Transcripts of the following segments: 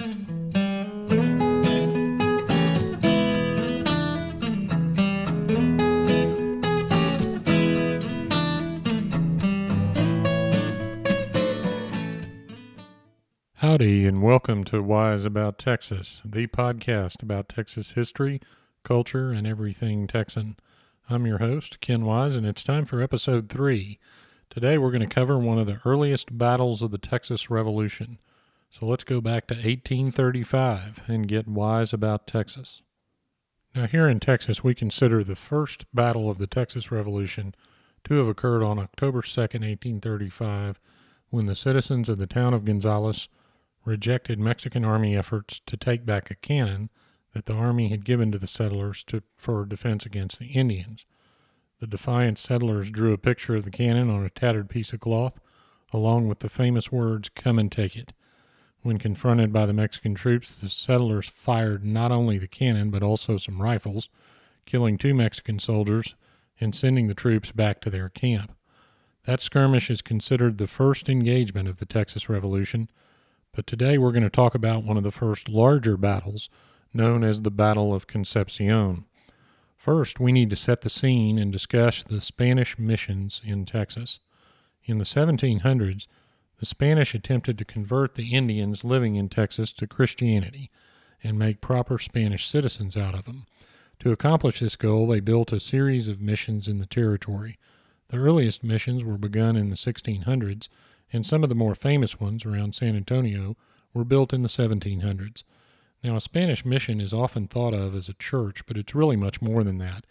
Howdy, and welcome to Wise About Texas, the podcast about Texas history, culture, and everything Texan. I'm your host, Ken Wise, and it's time for episode 3. Today we're going to cover one of the earliest battles of the Texas Revolution. So let's go back to 1835 and get wise about Texas. Now here in Texas, we consider the first battle of the Texas Revolution to have occurred on October 2nd, 1835, when the citizens of the town of Gonzales rejected Mexican army efforts to take back a cannon that the army had given to the settlers for defense against the Indians. The defiant settlers drew a picture of the cannon on a tattered piece of cloth, along with the famous words, "Come and take it." When confronted by the Mexican troops, the settlers fired not only the cannon, but also some rifles, killing 2 Mexican soldiers and sending the troops back to their camp. That skirmish is considered the first engagement of the Texas Revolution, but today we're going to talk about one of the first larger battles, known as the Battle of Concepcion. First, we need to set the scene and discuss the Spanish missions in Texas. In the 1700s, the Spanish attempted to convert the Indians living in Texas to Christianity and make proper Spanish citizens out of them. To accomplish this goal, they built a series of missions in the territory. The earliest missions were begun in the 1600s, and some of the more famous ones around San Antonio were built in the 1700s. Now, a Spanish mission is often thought of as a church, but it's really much more than that.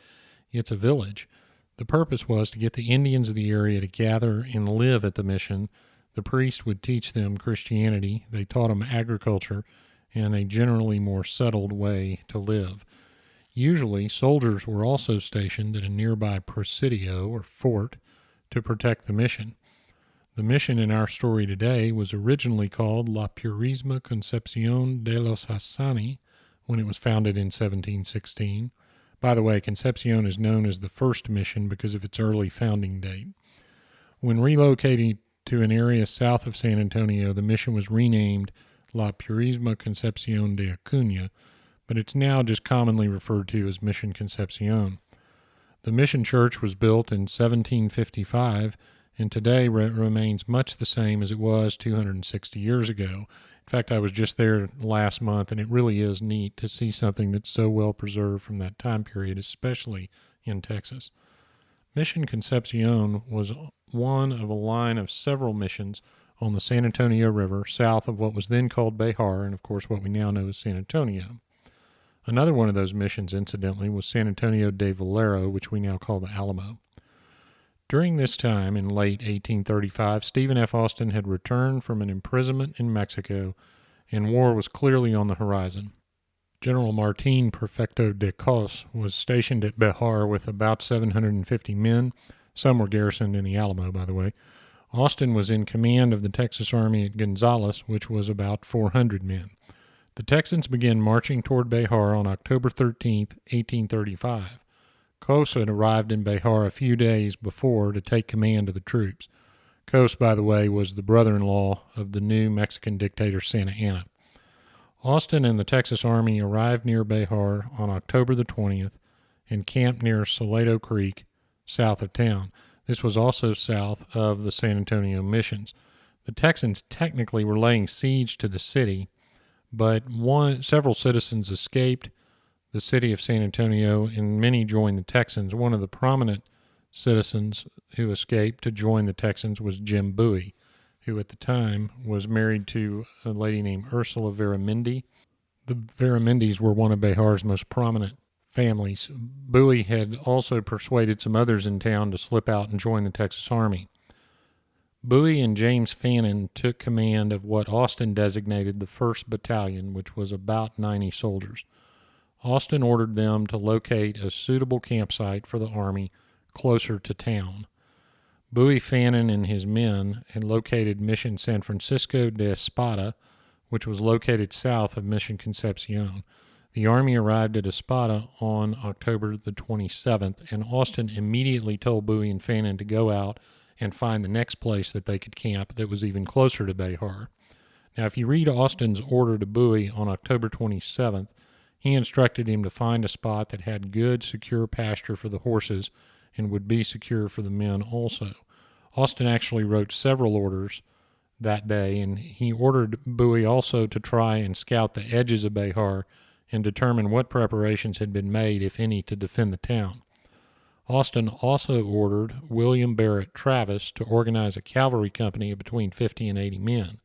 It's a village. The purpose was to get the Indians of the area to gather and live at the mission. The priest would teach them Christianity, they taught them agriculture, and a generally more settled way to live. Usually, soldiers were also stationed at a nearby presidio, or fort, to protect the mission. The mission in our story today was originally called La Purísima Concepcion de los Hassani when it was founded in 1716. By the way, Concepcion is known as the first mission because of its early founding date. When relocating to an area south of San Antonio, the mission was renamed La Purísima Concepcion de Acuña, but it's now just commonly referred to as Mission Concepcion. The mission church was built in 1755 and today remains much the same as it was 260 years ago. In fact, I was just there last month, and it really is neat to see something that's so well preserved from that time period, especially in Texas. Mission Concepcion was one of a line of several missions on the San Antonio River, south of what was then called Behar, and of course what we now know as San Antonio. Another one of those missions, incidentally, was San Antonio de Valero, which we now call the Alamo. During this time, in late 1835, Stephen F. Austin had returned from an imprisonment in Mexico, and war was clearly on the horizon. General Martin Prefecto de Cos was stationed at Behar with about 750 men. Some were garrisoned in the Alamo, by the way. Austin was in command of the Texas Army at Gonzales, which was about 400 men. The Texans began marching toward Behar on October 13, 1835. Cos had arrived in Behar a few days before to take command of the troops. Cos, by the way, was the brother-in-law of the new Mexican dictator Santa Anna. Austin and the Texas Army arrived near Behar on October the 20th and camped near Salado Creek, south of town. This was also south of the San Antonio missions. The Texans technically were laying siege to the city, but several citizens escaped the city of San Antonio, and many joined the Texans. One of the prominent citizens who escaped to join the Texans was Jim Bowie, who at the time was married to a lady named Ursula Veramendi. The Veramendis were one of Behar's most prominent families. Bowie had also persuaded some others in town to slip out and join the Texas Army. Bowie and James Fannin took command of what Austin designated the 1st Battalion, which was about 90 soldiers. Austin ordered them to locate a suitable campsite for the army closer to town. Bowie, Fannin, and his men had located Mission San Francisco de Espada, which was located south of Mission Concepcion. The army arrived at Espada on October the 27th, and Austin immediately told Bowie and Fannin to go out and find the next place that they could camp that was even closer to Behar. Now, if you read Austin's order to Bowie on October 27th, he instructed him to find a spot that had good, secure pasture for the horses and would be secure for the men also. Austin actually wrote several orders that day, and he ordered Bowie also to try and scout the edges of Behar and determine what preparations had been made, if any, to defend the town. Austin also ordered William Barrett Travis to organize a cavalry company of between 50 and 80 men.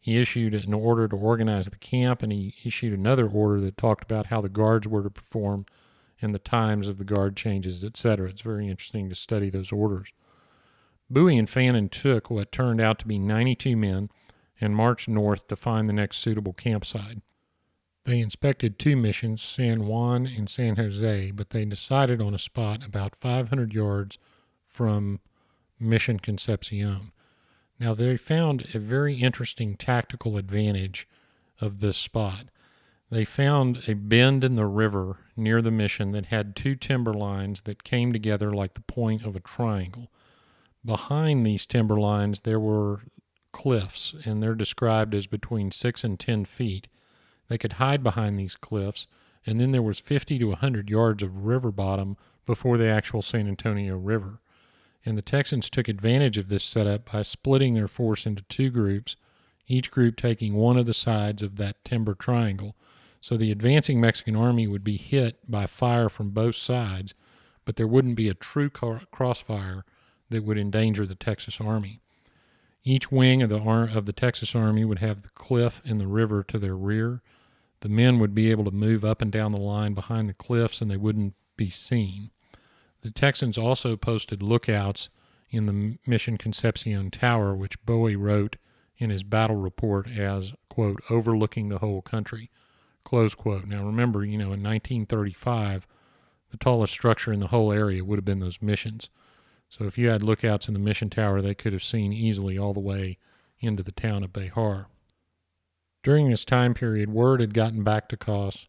He issued an order to organize the camp, and he issued another order that talked about how the guards were to perform and the times of the guard changes, etc. It's very interesting to study those orders. Bowie and Fannin took what turned out to be 92 men and marched north to find the next suitable campsite. They inspected two missions, San Juan and San Jose, but they decided on a spot about 500 yards from Mission Concepcion. Now, they found a very interesting tactical advantage of this spot. They found a bend in the river near the mission that had two timber lines that came together like the point of a triangle. Behind these timber lines, there were cliffs, and they're described as between 6 and 10 feet. They could hide behind these cliffs, and then there was 50 to 100 yards of river bottom before the actual San Antonio River. And the Texans took advantage of this setup by splitting their force into two groups, each group taking one of the sides of that timber triangle. So the advancing Mexican army would be hit by fire from both sides, but there wouldn't be a true crossfire that would endanger the Texas Army. Each wing of the Texas Army would have the cliff and the river to their rear. The men would be able to move up and down the line behind the cliffs, and they wouldn't be seen. The Texans also posted lookouts in the Mission Concepcion Tower, which Bowie wrote in his battle report as, quote, overlooking the whole country, close quote. Now remember, in 1935, the tallest structure in the whole area would have been those missions. So if you had lookouts in the Mission Tower, they could have seen easily all the way into the town of Behar. During this time period, word had gotten back to Koss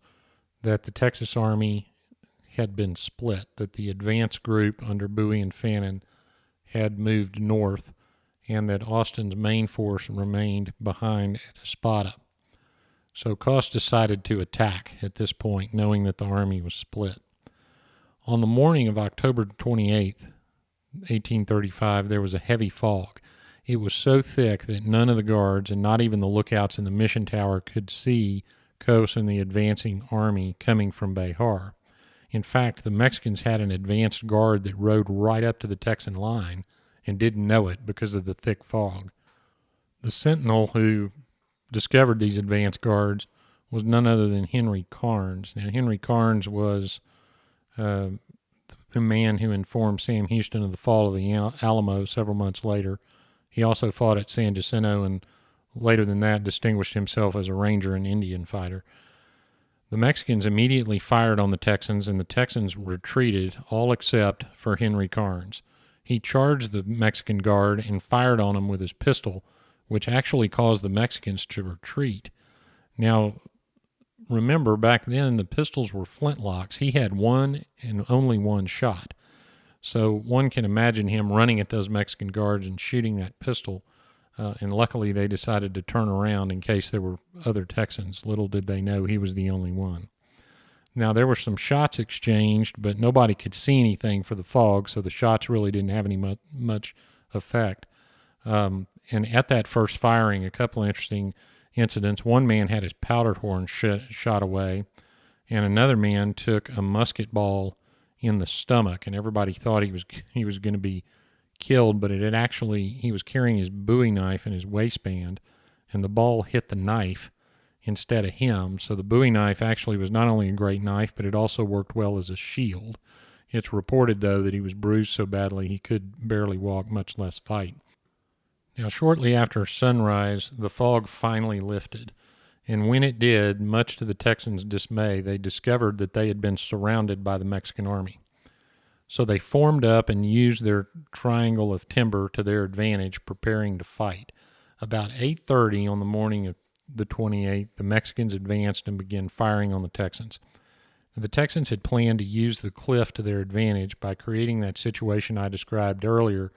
that the Texas Army had been split, that the advance group under Bowie and Fannin had moved north, and that Austin's main force remained behind at Espada. So Koss decided to attack at this point, knowing that the army was split. On the morning of October 28th, 1835, there was a heavy fog. It was so thick that none of the guards and not even the lookouts in the Mission Tower could see Koss and the advancing army coming from Behar. In fact, the Mexicans had an advanced guard that rode right up to the Texan line and didn't know it because of the thick fog. The sentinel who discovered these advanced guards was none other than Henry Carnes. Now, Henry Carnes was the man who informed Sam Houston of the fall of the Alamo several months later. He also fought at San Jacinto and later than that distinguished himself as a ranger and Indian fighter. The Mexicans immediately fired on the Texans, and the Texans retreated, all except for Henry Carnes. He charged the Mexican guard and fired on him with his pistol, which actually caused the Mexicans to retreat. Now, remember, back then the pistols were flintlocks. He had one and only one shot. So one can imagine him running at those Mexican guards and shooting that pistol. And luckily they decided to turn around in case there were other Texans. Little did they know he was the only one. Now, there were some shots exchanged, but nobody could see anything for the fog, so the shots really didn't have any much effect. And at that first firing, a couple of interesting incidents. One man had his powder horn shot away, and another man took a musket ball in the stomach, and everybody thought he was going to be killed, but he was carrying his Bowie knife in his waistband, and the ball hit the knife instead of him. So the Bowie knife actually was not only a great knife, but it also worked well as a shield. It's reported, though, that he was bruised so badly he could barely walk, much less fight. Now, shortly after sunrise, the fog finally lifted, and when it did, much to the Texans' dismay, they discovered that they had been surrounded by the Mexican army. So they formed up and used their triangle of timber to their advantage, preparing to fight. About 8:30 on the morning of the 28th, the Mexicans advanced and began firing on the Texans. The Texans had planned to use the cliff to their advantage by creating that situation I described earlier.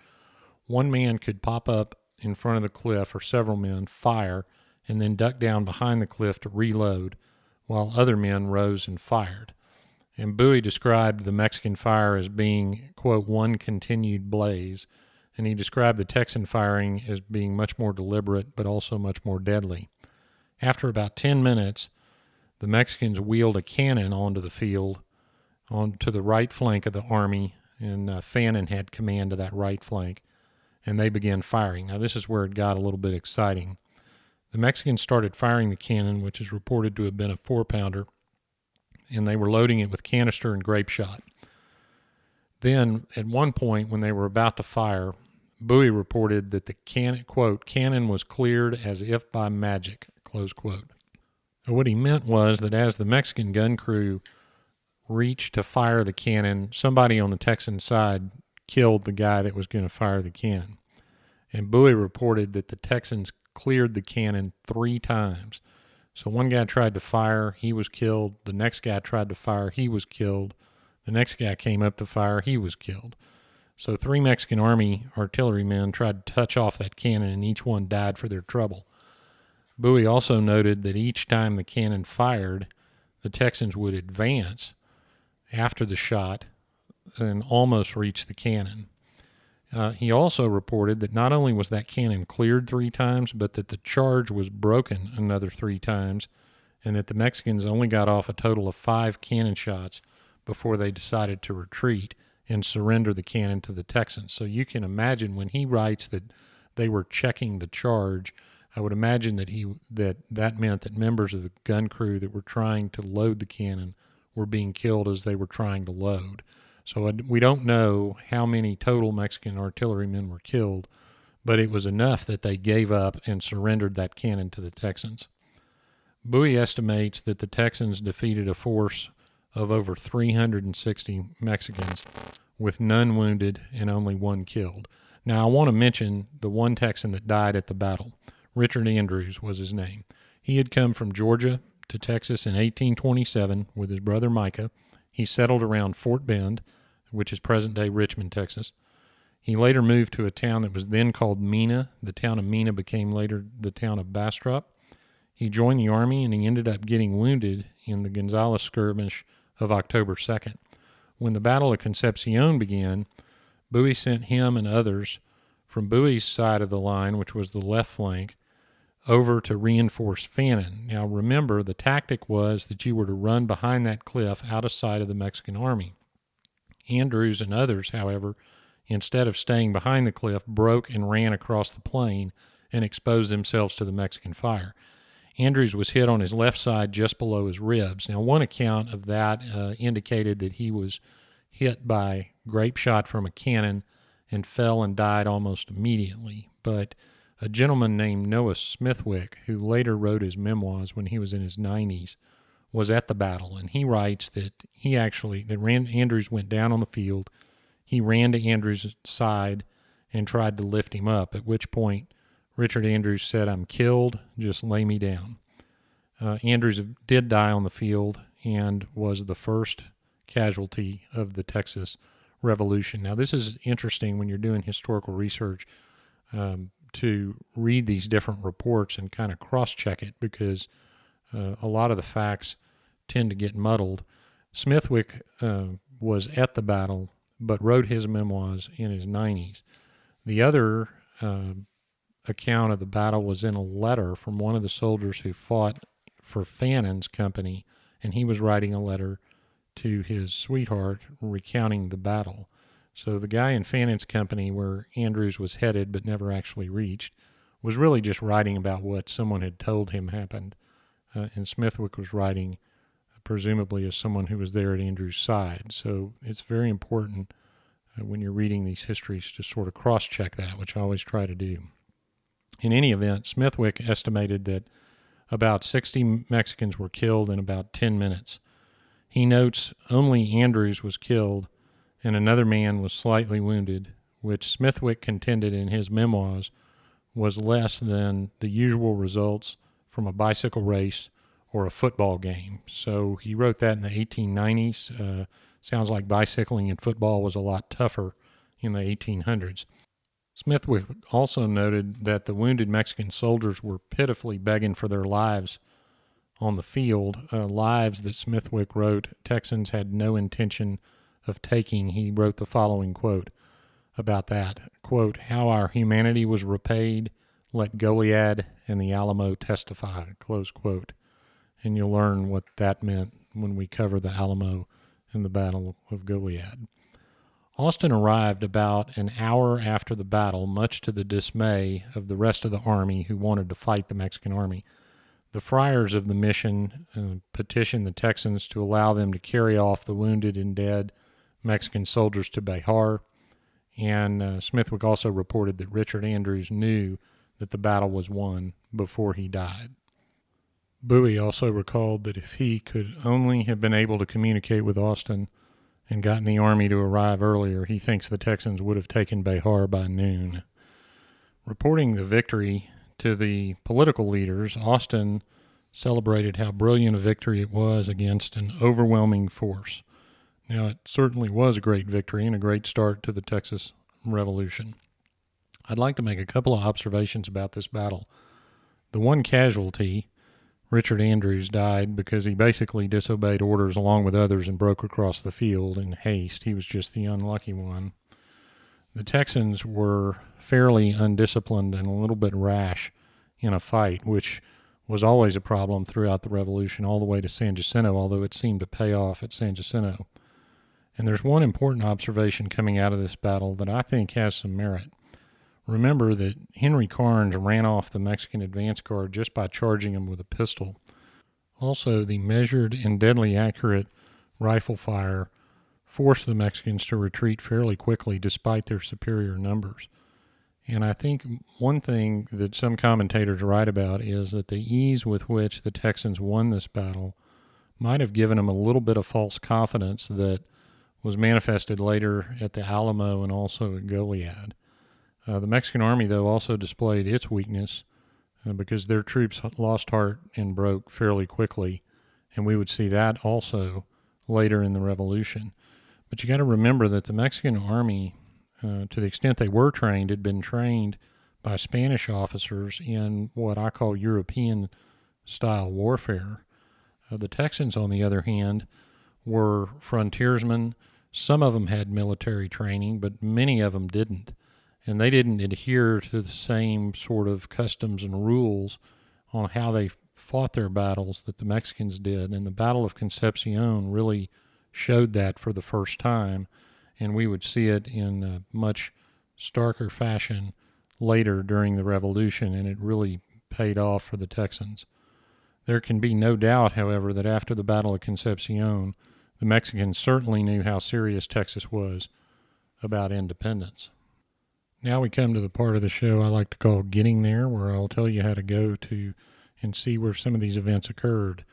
One man could pop up in front of the cliff, or several men, fire, and then ducked down behind the cliff to reload, while other men rose and fired. And Bowie described the Mexican fire as being, quote, one continued blaze, and he described the Texan firing as being much more deliberate but also much more deadly. After about 10 minutes, the Mexicans wheeled a cannon onto the field, onto the right flank of the army, and Fannin had command of that right flank, and they began firing. Now, this is where it got a little bit exciting. The Mexicans started firing the cannon, which is reported to have been a 4-pounder, and they were loading it with canister and grape shot. Then, at one point, when they were about to fire, Bowie reported that the cannon, quote, cannon was cleared as if by magic, close quote. Now, what he meant was that as the Mexican gun crew reached to fire the cannon, somebody on the Texan side killed the guy that was going to fire the cannon. And Bowie reported that the Texans cleared the cannon 3 times. So one guy tried to fire, he was killed. The next guy tried to fire, he was killed. The next guy came up to fire, he was killed. So 3 Mexican Army artillerymen tried to touch off that cannon, and each one died for their trouble. Bowie also noted that each time the cannon fired, the Texans would advance after the shot and almost reach the cannon. He also reported that not only was that cannon cleared 3 times, but that the charge was broken another 3 times, and that the Mexicans only got off a total of 5 cannon shots before they decided to retreat and surrender the cannon to the Texans. So you can imagine when he writes that they were checking the charge, I would imagine that meant that members of the gun crew that were trying to load the cannon were being killed as they were trying to load. So we don't know how many total Mexican artillerymen were killed, but it was enough that they gave up and surrendered that cannon to the Texans. Bowie estimates that the Texans defeated a force of over 360 Mexicans, with none wounded and only 1 killed. Now, I want to mention the one Texan that died at the battle. Richard Andrews was his name. He had come from Georgia to Texas in 1827 with his brother Micah. He settled around Fort Bend, which is present-day Richmond, Texas. He later moved to a town that was then called Mena. The town of Mena became later the town of Bastrop. He joined the Army, and he ended up getting wounded in the Gonzales skirmish of October 2nd. When the Battle of Concepcion began, Bowie sent him and others from Bowie's side of the line, which was the left flank, over to reinforce Fannin. Now remember, the tactic was that you were to run behind that cliff out of sight of the Mexican army. Andrews and others, however, instead of staying behind the cliff, broke and ran across the plain and exposed themselves to the Mexican fire. Andrews was hit on his left side just below his ribs. Now, one account of that indicated that he was hit by grape shot from a cannon and fell and died almost immediately. But a gentleman named Noah Smithwick, who later wrote his memoirs when he was in his 90s, was at the battle, and he writes that Andrews went down on the field. He ran to Andrews' side and tried to lift him up, at which point Richard Andrews said, "I'm killed, just lay me down." Andrews did die on the field and was the first casualty of the Texas Revolution. Now, this is interesting when you're doing historical research, to read these different reports and kind of cross-check it, because a lot of the facts tend to get muddled. Smithwick was at the battle, but wrote his memoirs in his 90s. The other account of the battle was in a letter from one of the soldiers who fought for Fannin's company, and he was writing a letter to his sweetheart recounting the battle. So the guy in Fannin's company, where Andrews was headed but never actually reached, was really just writing about what someone had told him happened. And Smithwick was writing presumably as someone who was there at Andrews' side. So it's very important when you're reading these histories to sort of cross-check that, which I always try to do. In any event, Smithwick estimated that about 60 Mexicans were killed in about 10 minutes. He notes only Andrews was killed and another man was slightly wounded, which Smithwick contended in his memoirs was less than the usual results from a bicycle race or a football game. So he wrote that in the 1890s. Sounds like bicycling and football was a lot tougher in the 1800s. Smithwick also noted that the wounded Mexican soldiers were pitifully begging for their lives on the field, lives that Smithwick wrote Texans had no intention of taking. He wrote the following quote about that, quote, "How our humanity was repaid, let Goliad and the Alamo testify," close quote. And you'll learn what that meant when we cover the Alamo and the Battle of Goliad. Austin arrived about an hour after the battle, much to the dismay of the rest of the army who wanted to fight the Mexican army. The friars of the mission petitioned the Texans to allow them to carry off the wounded and dead Mexican soldiers to Behar, and Smithwick also reported that Richard Andrews knew that the battle was won before he died. Bowie also recalled that if he could only have been able to communicate with Austin and gotten the army to arrive earlier, he thinks the Texans would have taken Behar by noon. Reporting the victory to the political leaders, Austin celebrated how brilliant a victory it was against an overwhelming force. Now, it certainly was a great victory and a great start to the Texas Revolution. I'd like to make a couple of observations about this battle. The one casualty, Richard Andrews, died because he basically disobeyed orders along with others and broke across the field in haste. He was just the unlucky one. The Texans were fairly undisciplined and a little bit rash in a fight, which was always a problem throughout the Revolution all the way to San Jacinto, although it seemed to pay off at San Jacinto. And there's one important observation coming out of this battle that I think has some merit. Remember that Henry Carnes ran off the Mexican advance guard just by charging him with a pistol. Also, the measured and deadly accurate rifle fire forced the Mexicans to retreat fairly quickly despite their superior numbers. And I think one thing that some commentators write about is that the ease with which the Texans won this battle might have given them a little bit of false confidence that was manifested later at the Alamo and also at Goliad. The Mexican army, though, also displayed its weakness because their troops lost heart and broke fairly quickly, and we would see that also later in the Revolution. But you got to remember that the Mexican army, to the extent they were trained, had been trained by Spanish officers in what I call European-style warfare. The Texans, on the other hand, were frontiersmen. Some of them had military training, but many of them didn't. And they didn't adhere to the same sort of customs and rules on how they fought their battles that the Mexicans did. And the Battle of Concepcion really showed that for the first time, and we would see it in a much starker fashion later during the Revolution, and it really paid off for the Texans. There can be no doubt, however, that after the Battle of Concepcion, the Mexicans certainly knew how serious Texas was about independence. Now we come to the part of the show I like to call Getting There, where I'll tell you how to go to and see where some of these events occurred.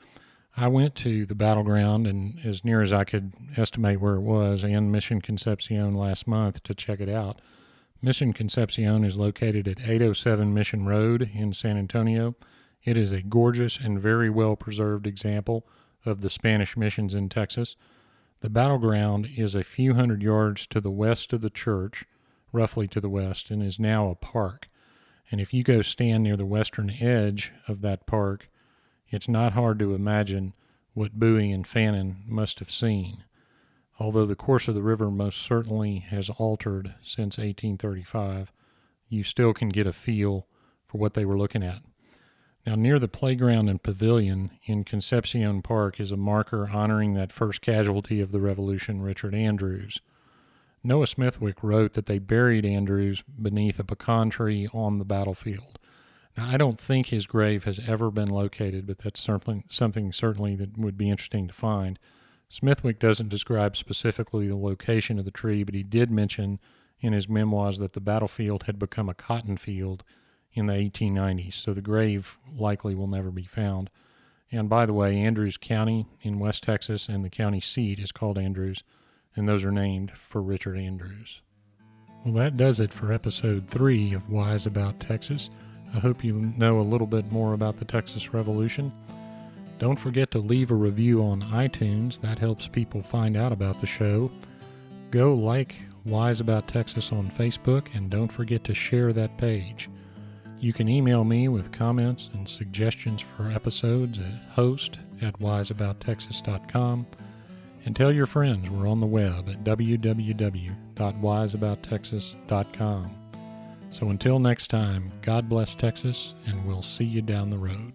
I went to the battleground, and as near as I could estimate where it was, and Mission Concepcion last month to check it out. Mission Concepcion is located at 807 Mission Road in San Antonio. It is a gorgeous and very well-preserved example of the Spanish missions in Texas. The battleground is a few hundred yards to the west of the church, roughly to the west, and is now a park. And if you go stand near the western edge of that park, it's not hard to imagine what Bowie and Fannin must have seen, although the course of the river most certainly has altered since 1835. You still can get a feel for what they were looking at. Now, near the playground and pavilion in Concepcion Park is a marker honoring that first casualty of the Revolution, Richard Andrews. Noah Smithwick wrote that they buried Andrews beneath a pecan tree on the battlefield. Now, I don't think his grave has ever been located, but that's something certainly that would be interesting to find. Smithwick doesn't describe specifically the location of the tree, but he did mention in his memoirs that the battlefield had become a cotton field in the 1890s, so the grave likely will never be found. And by the way, Andrews County in West Texas and the county seat is called Andrews, and those are named for Richard Andrews. Well, that does it for episode 3 of Wise About Texas. I hope you know a little bit more about the Texas Revolution. Don't forget to leave a review on iTunes. That helps people find out about the show. Go like Wise About Texas on Facebook, and don't forget to share that page. You can email me with comments and suggestions for episodes at host@wiseabouttexas.com, and tell your friends we're on the web at www.wiseabouttexas.com. So until next time, God bless Texas, and we'll see you down the road.